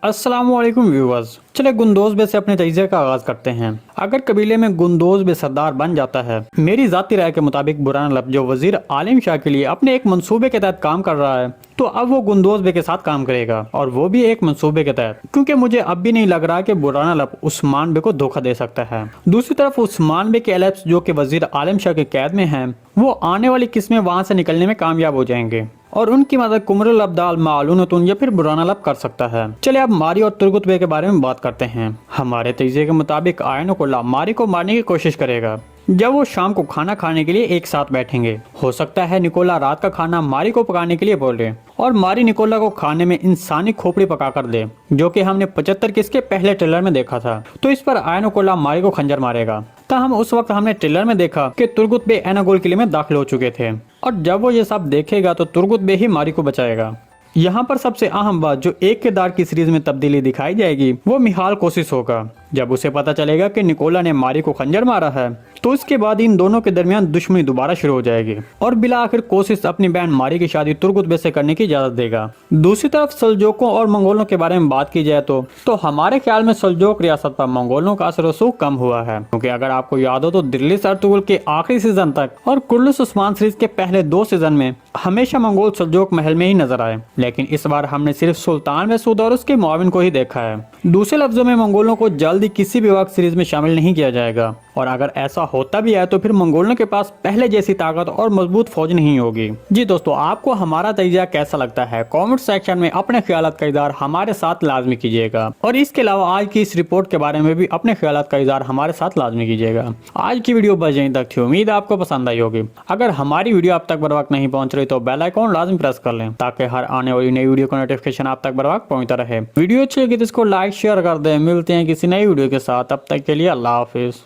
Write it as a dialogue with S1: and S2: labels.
S1: अस्सलामुअलैकुम व्यूअर्स, चले गुंदोज बे से अपने तजिए का आगाज करते हैं। अगर कबीले में गुंदोज बे सरदार बन जाता है, मेरी जाती राय के मुताबिक बुरहान अल-अब जो वजीर आलिम शाह के लिए अपने एक मंसूबे के तहत काम कर रहा है, तो अब वो गुंदोज बे के साथ काम करेगा और वो भी एक मंसूबे के तहत, क्योंकि मुझे अब भी नहीं लग रहा कि बुरहान अल-अब उस्मान बे को धोखा दे सकता है। दूसरी तरफ उस्मान बे के एलेप्स जो कि वजीर आलिम शाह के कैद में हैं, वो आने वाली किस्में वहां से निकलने में कामयाब हो जाएंगे और उनकी मदद कुमरुल अब्दाल मालूनतुन या फिर बुरहान अल-अब कर सकता है। चलिए अब मारी और तुर्गुत बे के बारे में बात करते हैं। हमारे तजिए के मुताबिक आयनुकुल्ला मारी को मारने की कोशिश करेगा जब वो शाम को खाना खाने के लिए एक साथ बैठेंगे। हो सकता है निकोला रात का खाना मारी को पकाने के लिए बोले और मारी निकोला को खाने में इंसानी खोपड़ी पकाकर दे, जो कि हमने 75 किसके पहले ट्रेलर में देखा था। तो इस पर आयनुकुल्ला मारी को खंजर मारेगा। तब उस वक्त हमने ट्रेलर में देखा कि तुर्गुत बे एनागोल किले में दाखिल हो चुके थे और जब वो ये सब देखेगा तो तुर्गुत बे ही मारी को बचाएगा। यहाँ पर सबसे अहम बात जो एक किरदार की सीरीज में तब्दीली दिखाई जाएगी वो मिहाल कोशिश होगा। जब उसे पता चलेगा कि निकोला ने मारी को खंजर मारा है तो इसके बाद इन दोनों के दरमियान दुश्मनी दोबारा शुरू हो जाएगी और बिला आखिर कोशिश अपनी बहन मारी की शादी तुर्गुत बे से करने की इजाजत देगा। दूसरी तरफ सल्जोकों और मंगोलों के बारे में बात की जाए तो हमारे ख्याल में सल्जोक रियासत पर मंगोलों का असर रसूख कम हुआ है, क्योंकि अगर आपको याद हो तो दिल्ली अर्तुगरुल के आखिरी सीजन तक और कुर्लिस उस्मान सीरीज के पहले 2 सीजन में हमेशा मंगोल सल्जोक महल में ही नजर आए, लेकिन इस बार हमने सिर्फ सुल्तान मसूद और उसके मुआविन को ही देखा है। दूसरे लफ्जों में मंगोलों को जल्दी किसी भी वक्त सीरीज में शामिल नहीं किया जाएगा और अगर ऐसा होता भी है तो फिर मंगोलों के पास पहले जैसी ताकत और मजबूत फौज नहीं होगी। जी दोस्तों, आपको हमारा तजिया कैसा लगता है? कमेंट सेक्शन में अपने ख्यालात का इज़हार हमारे साथ लाजमी कीजिएगा और इसके अलावा आज की इस रिपोर्ट के बारे में भी अपने ख्यालात का इज़हार हमारे साथ लाजमी कीजिएगा। आज की वीडियो बस यहीं तक थी, उम्मीद आपको पसंद आई होगी। अगर हमारी वीडियो आप तक बर वक्त नहीं पहुंच रही तो बेल आइकॉन लाजमी प्रेस कर लें ताकि हर आने वाली नई वीडियो का नोटिफिकेशन आप तक बर वक्त पहुंचता रहे। वीडियो अच्छी लगी तो इसको लाइक शेयर कर दें। मिलते हैं किसी नई वीडियो के साथ, तब तक के लिए अल्लाह हाफिज।